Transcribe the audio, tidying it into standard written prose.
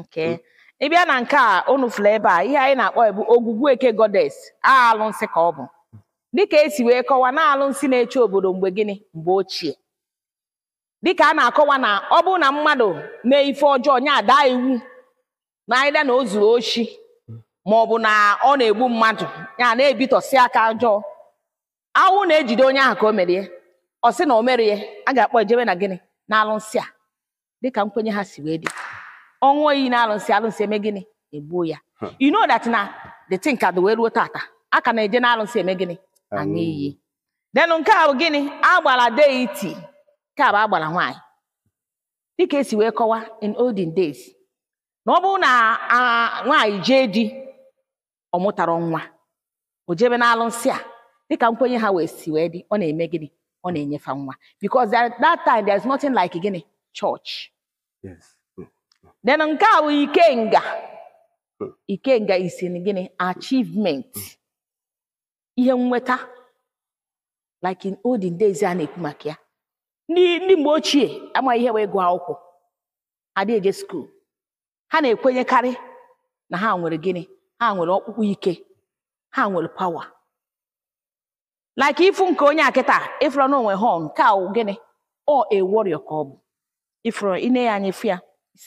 Okay. Ị bịa na nke a unu fụrụ ebe a ihe anyị na-akpọ bụ ogwugwu eke goddess alụnsị ka ọ bụ. Dịka esi wee kọwa na alụnsị na-eche obodo mgbe gịnị mgbe ochie. Dịka a na-akọwa na ọ bụrụ na mmadụ mee ife ọjọọ nya daa iwu na anyị na o zuru oshi ma ọ bụ na ọ na-egbu mmadụ ya na-ebitọsị aka ọjọọ. Awụ na-ejide onye ahụ ka o mere ya. Ọ sị na o mere ya a ga-akpọ ejebe na gịnị na alụnsị a dịka nkwenye ha si wee dị. Ọnwụ oyi na alụnsị eme gịnị egbuo ya. You know that na the thing ka dị wee ruo tata aka na-eje na alụnsị eme gịnị aṅụ iyi. Then nke a bụ gịnị agbara deity nke a bụ agbara nwaanyị dịka esi wee kọwa in olden days na ọ bụrụ na nwaanyị jee di ọ mụtara nwa o jebe na alụnsị a dịka nkwenye ha wee si wee dị ọ na-eme gịnị ọ na-enyefa nwa because that time there is nothing like gịnị church. Yes. Then nke a bụ ikenga. Ikenga is in gịnị achievement. Ihe nweta like in olden days a na-ekwu maka ya. Ndị mgbe ochie ama ihe wee gụọ akwụkwọ adị eje school. Ha na-ekwenyekarị na ha nwere gịnị ha nwere ọkpụkpụ ike ha nwere power. Like ifu nke onye akịta ifuru na onwe horn ka gịnị ọ a warrior ka ọ bụ. Ifuru ine ya anya ifu ya